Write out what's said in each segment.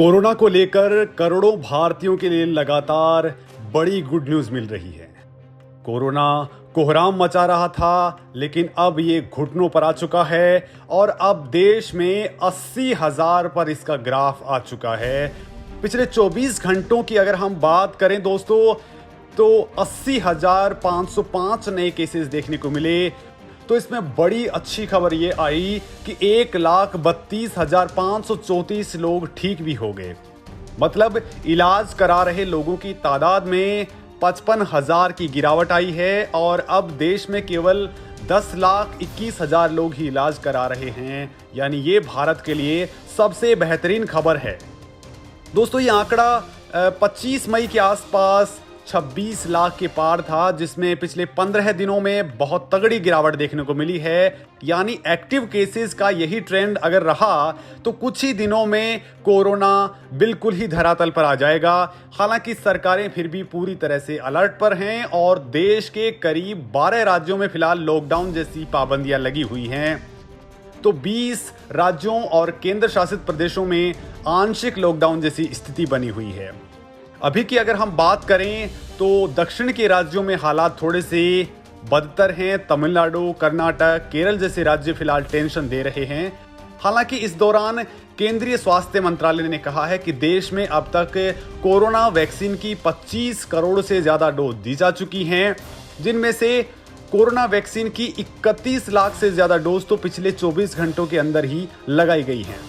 Corona को लेकर करोड़ों भारतीयों के लिए लगातार बड़ी गुड न्यूज मिल रही है। कोरोना कोहराम मचा रहा था, लेकिन अब ये घुटनों पर आ चुका है और अब देश में 80,000 पर इसका ग्राफ आ चुका है। पिछले 24 घंटों की अगर हम बात करें दोस्तों, तो 80,505 नए केसेस देखने को मिले। तो इसमें बड़ी अच्छी खबर ये आई कि 1,32,534 लोग ठीक भी हो गए। मतलब इलाज करा रहे लोगों की तादाद में 55,000 की गिरावट आई है और अब देश में केवल 10,21,000 लोग ही इलाज करा रहे हैं। यानी ये भारत के लिए सबसे बेहतरीन खबर है। दोस्तों, ये आंकड़ा 25 मई के आसपास 26 लाख के पार था, जिसमें पिछले 15 दिनों में बहुत तगड़ी गिरावट देखने को मिली है। यानी एक्टिव केसेस का यही ट्रेंड अगर रहा तो कुछ ही दिनों में कोरोना बिल्कुल ही धरातल पर आ जाएगा। हालांकि सरकारें फिर भी पूरी तरह से अलर्ट पर हैं और देश के करीब 12 राज्यों में फिलहाल लॉकडाउन जैसी पाबंदियां लगी हुई हैं। तो 20 राज्यों और केंद्र शासित प्रदेशों में आंशिक लॉकडाउन जैसी स्थिति बनी हुई है। अभी की अगर हम बात करें तो दक्षिण के राज्यों में हालात थोड़े से बदतर हैं। तमिलनाडु, कर्नाटक, केरल जैसे राज्य फिलहाल टेंशन दे रहे हैं। हालांकि इस दौरान केंद्रीय स्वास्थ्य मंत्रालय ने कहा है कि देश में अब तक कोरोना वैक्सीन की 25 करोड़ से ज्यादा डोज दी जा चुकी हैं, जिनमें से कोरोना वैक्सीन की 31 लाख से ज्यादा डोज तो पिछले 24 घंटों के अंदर ही लगाई गई हैं।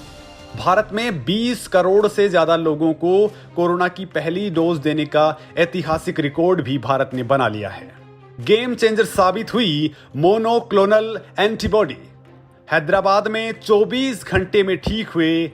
भारत में 20 करोड़ से ज्यादा लोगों को कोरोना की पहली डोज देने का ऐतिहासिक रिकॉर्ड भी भारत ने बना लिया है। गेम चेंजर साबित हुई मोनोक्लोनल एंटीबॉडी। हैदराबाद में 24 घंटे में ठीक हुए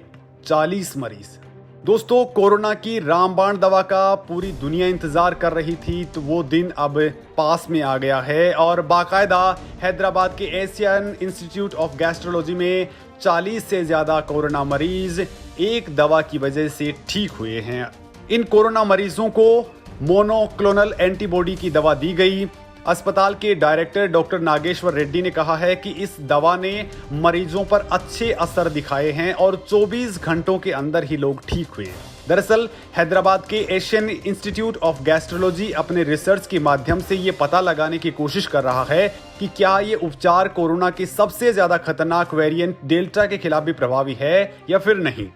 40 मरीज। दोस्तों, कोरोना की रामबाण दवा का पूरी दुनिया इंतजार कर रही थी, तो वो दिन अब पास में आ गया है और बाकायदा हैदराबाद के एशियन इंस्टीट्यूट ऑफ गैस्ट्रोलॉजी में 40 से ज्यादा कोरोना मरीज एक दवा की वजह से ठीक हुए हैं। इन कोरोना मरीजों को मोनोक्लोनल एंटीबॉडी की दवा दी गई। अस्पताल के डायरेक्टर डॉक्टर नागेश्वर रेड्डी ने कहा है कि इस दवा ने मरीजों पर अच्छे असर दिखाए हैं और 24 घंटों के अंदर ही लोग ठीक हुए। दरअसल हैदराबाद के एशियन इंस्टीट्यूट ऑफ गैस्ट्रोलॉजी अपने रिसर्च के माध्यम से ये पता लगाने की कोशिश कर रहा है कि क्या ये उपचार कोरोना के सबसे ज्यादा खतरनाक वेरिएंट डेल्टा के खिलाफ भी प्रभावी है या फिर नहीं।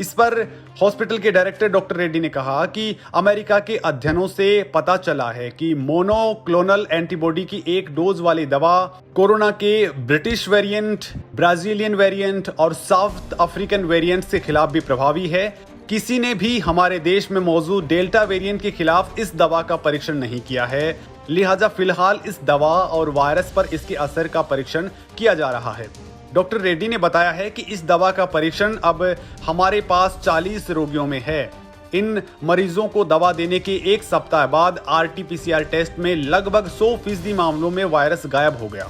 इस पर हॉस्पिटल के डायरेक्टर डॉक्टर रेड्डी ने कहा कि अमेरिका के अध्ययनों से पता चला है कि मोनोक्लोनल एंटीबॉडी की एक डोज वाली दवा कोरोना के ब्रिटिश वेरिएंट, ब्राजीलियन वेरिएंट और साउथ अफ्रीकन वेरिएंट के खिलाफ भी प्रभावी है। किसी ने भी हमारे देश में मौजूद डेल्टा वेरिएंट के खिलाफ इस दवा का परीक्षण नहीं किया है, लिहाजा फिलहाल इस दवा और वायरस पर इसके असर का परीक्षण किया जा रहा है। डॉक्टर रेड्डी ने बताया है कि इस दवा का परीक्षण अब हमारे पास 40 रोगियों में है। इन मरीजों को दवा देने के एक सप्ताह बाद RT-PCR टेस्ट में लगभग 100% मामलों में वायरस गायब हो गया।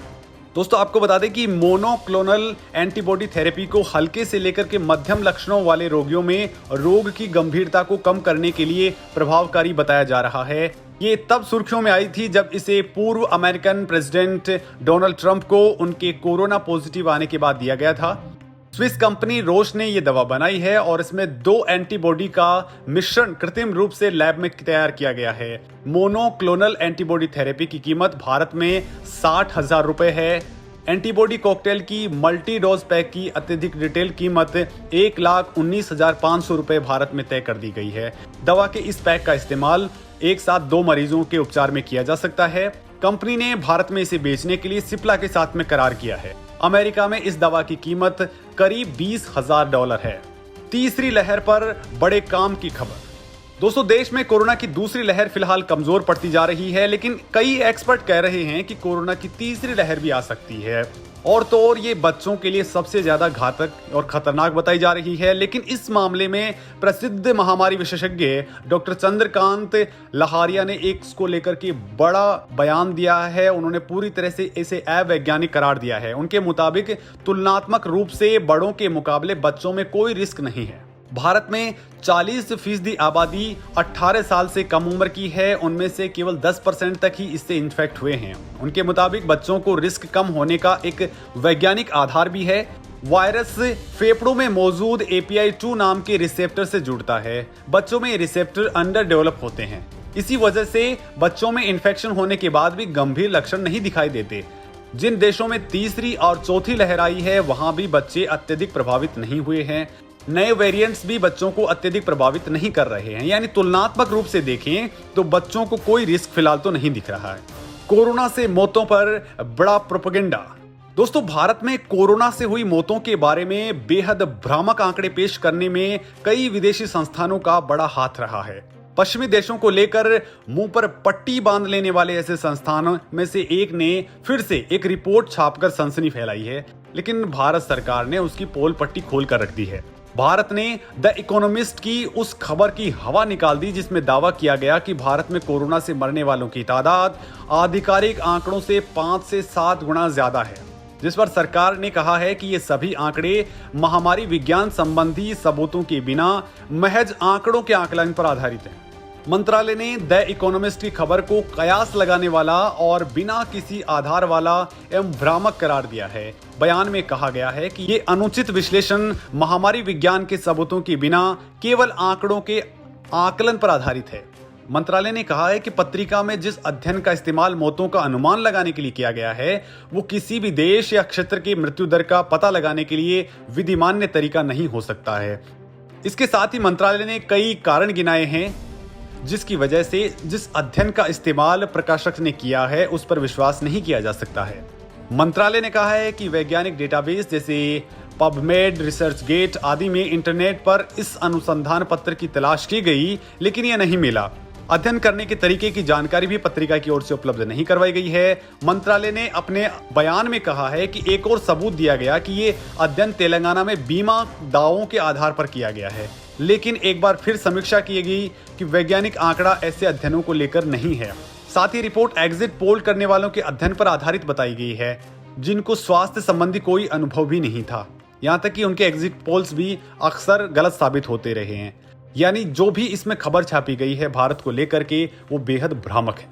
दोस्तों, आपको बता दें कि मोनोक्लोनल एंटीबॉडी थेरेपी को हल्के से लेकर के मध्यम लक्षणों वाले रोगियों में रोग की गंभीरता को कम करने के लिए प्रभावकारी बताया जा रहा है। ये तब सुर्खियों में आई थी जब इसे पूर्व अमेरिकन प्रेसिडेंट डोनाल्ड ट्रंप को उनके कोरोना पॉजिटिव आने के बाद दिया गया था। स्विस कंपनी रोश ने ये दवा बनाई है और इसमें 2 एंटीबॉडी का मिश्रण कृत्रिम रूप से लैब में तैयार किया गया है। मोनोक्लोनल एंटीबॉडी थेरेपी की कीमत भारत में 60,000 रुपए है। एंटीबॉडी कॉकटेल की मल्टी डोज पैक की अत्यधिक रिटेल कीमत 1,19,500 रुपए भारत में तय कर दी गई है। दवा के इस पैक का इस्तेमाल एक साथ 2 मरीजों के उपचार में किया जा सकता है। कंपनी ने भारत में इसे बेचने के लिए सिप्ला के साथ में करार किया है। अमेरिका में इस दवा की कीमत करीब $20,000 है। तीसरी लहर पर बड़े काम की खबर। दोस्तों, देश में कोरोना की दूसरी लहर फिलहाल कमजोर पड़ती जा रही है, लेकिन कई एक्सपर्ट कह रहे हैं कि कोरोना की तीसरी लहर भी आ सकती है और तो और ये बच्चों के लिए सबसे ज्यादा घातक और खतरनाक बताई जा रही है। लेकिन इस मामले में प्रसिद्ध महामारी विशेषज्ञ डॉक्टर चंद्रकांत लहारिया ने इसको लेकर के बड़ा बयान दिया है। उन्होंने पूरी तरह से इसे अवैज्ञानिक करार दिया है। उनके मुताबिक तुलनात्मक रूप से बड़ों के मुकाबले बच्चों में कोई रिस्क नहीं है। भारत में 40% आबादी 18 साल से कम उम्र की है। उनमें से केवल 10% तक ही इससे इन्फेक्ट हुए हैं। उनके मुताबिक बच्चों को रिस्क कम होने का एक वैज्ञानिक आधार भी है। वायरस फेफड़ों में मौजूद API2 नाम के रिसेप्टर से जुड़ता है। बच्चों में ये रिसेप्टर अंडर डेवलप होते हैं। इसी वजह से बच्चों में इन्फेक्शन होने के बाद भी गंभीर लक्षण नहीं दिखाई देते। जिन देशों में तीसरी और चौथी लहर आई है, वहां भी बच्चे अत्यधिक प्रभावित नहीं हुए हैं। नए वेरिएंट्स भी बच्चों को अत्यधिक प्रभावित नहीं कर रहे हैं। यानी तुलनात्मक रूप से देखें तो बच्चों को कोई रिस्क फिलहाल तो नहीं दिख रहा है। कोरोना से मौतों पर बड़ा प्रोपेगेंडा। दोस्तों, भारत में कोरोना से हुई मौतों के बारे में बेहद भ्रामक आंकड़े पेश करने में कई विदेशी संस्थानों का बड़ा हाथ रहा है। पश्चिमी देशों को लेकर मुंह पर पट्टी बांध लेने वाले ऐसे संस्थानों में से एक ने फिर से एक रिपोर्ट छापकर सनसनी फैलाई है, लेकिन भारत सरकार ने उसकी पोल पट्टी खोल कर रख दी है। भारत ने द इकोनॉमिस्ट की उस खबर की हवा निकाल दी जिसमें दावा किया गया कि भारत में कोरोना से मरने वालों की तादाद आधिकारिक आंकड़ों से 5 से 7 गुना ज्यादा है, जिस पर सरकार ने कहा है कि ये सभी आंकड़े महामारी विज्ञान संबंधी सबूतों के बिना महज आंकड़ों के आकलन पर आधारित हैं। मंत्रालय ने द इकोनॉमिस्ट की खबर को कयास लगाने वाला और बिना किसी आधार वाला एवं भ्रामक करार दिया है। बयान में कहा गया है कि ये अनुचित विश्लेषण महामारी विज्ञान के सबूतों के बिना केवल आंकड़ों के आकलन पर आधारित है। मंत्रालय ने कहा है कि पत्रिका में जिस अध्ययन का इस्तेमाल मौतों का अनुमान लगाने के लिए किया गया है, वो किसी भी देश या क्षेत्र की मृत्यु दर का पता लगाने के लिए विधिमान्य तरीका नहीं हो सकता है। इसके साथ ही मंत्रालय ने कई कारण गिनाए हैं जिसकी वजह से जिस अध्ययन का इस्तेमाल प्रकाशक ने किया है उस पर विश्वास नहीं किया जा सकता है। मंत्रालय ने कहा है कि वैज्ञानिक डेटाबेस जैसे पबमेड, रिसर्चगेट आदि में इंटरनेट पर इस अनुसंधान पत्र की तलाश की गई, लेकिन यह नहीं मिला। अध्ययन करने के तरीके की जानकारी भी पत्रिका की ओर से उपलब्ध नहीं करवाई गई है। मंत्रालय ने अपने बयान में कहा है कि एक और सबूत दिया गया कि ये अध्ययन तेलंगाना में बीमा दावों के आधार पर किया गया है, लेकिन एक बार फिर समीक्षा की गई कि वैज्ञानिक आंकड़ा ऐसे अध्ययनों को लेकर नहीं है। साथ ही रिपोर्ट एग्जिट पोल करने वालों के अध्ययन पर आधारित बताई गई है, जिनको स्वास्थ्य संबंधी कोई अनुभव भी नहीं था। यहाँ तक कि उनके एग्जिट पोल्स भी अक्सर गलत साबित होते रहे हैं। यानी जो भी इसमें खबर छापी गई है भारत को लेकर के, वो बेहद भ्रामक है।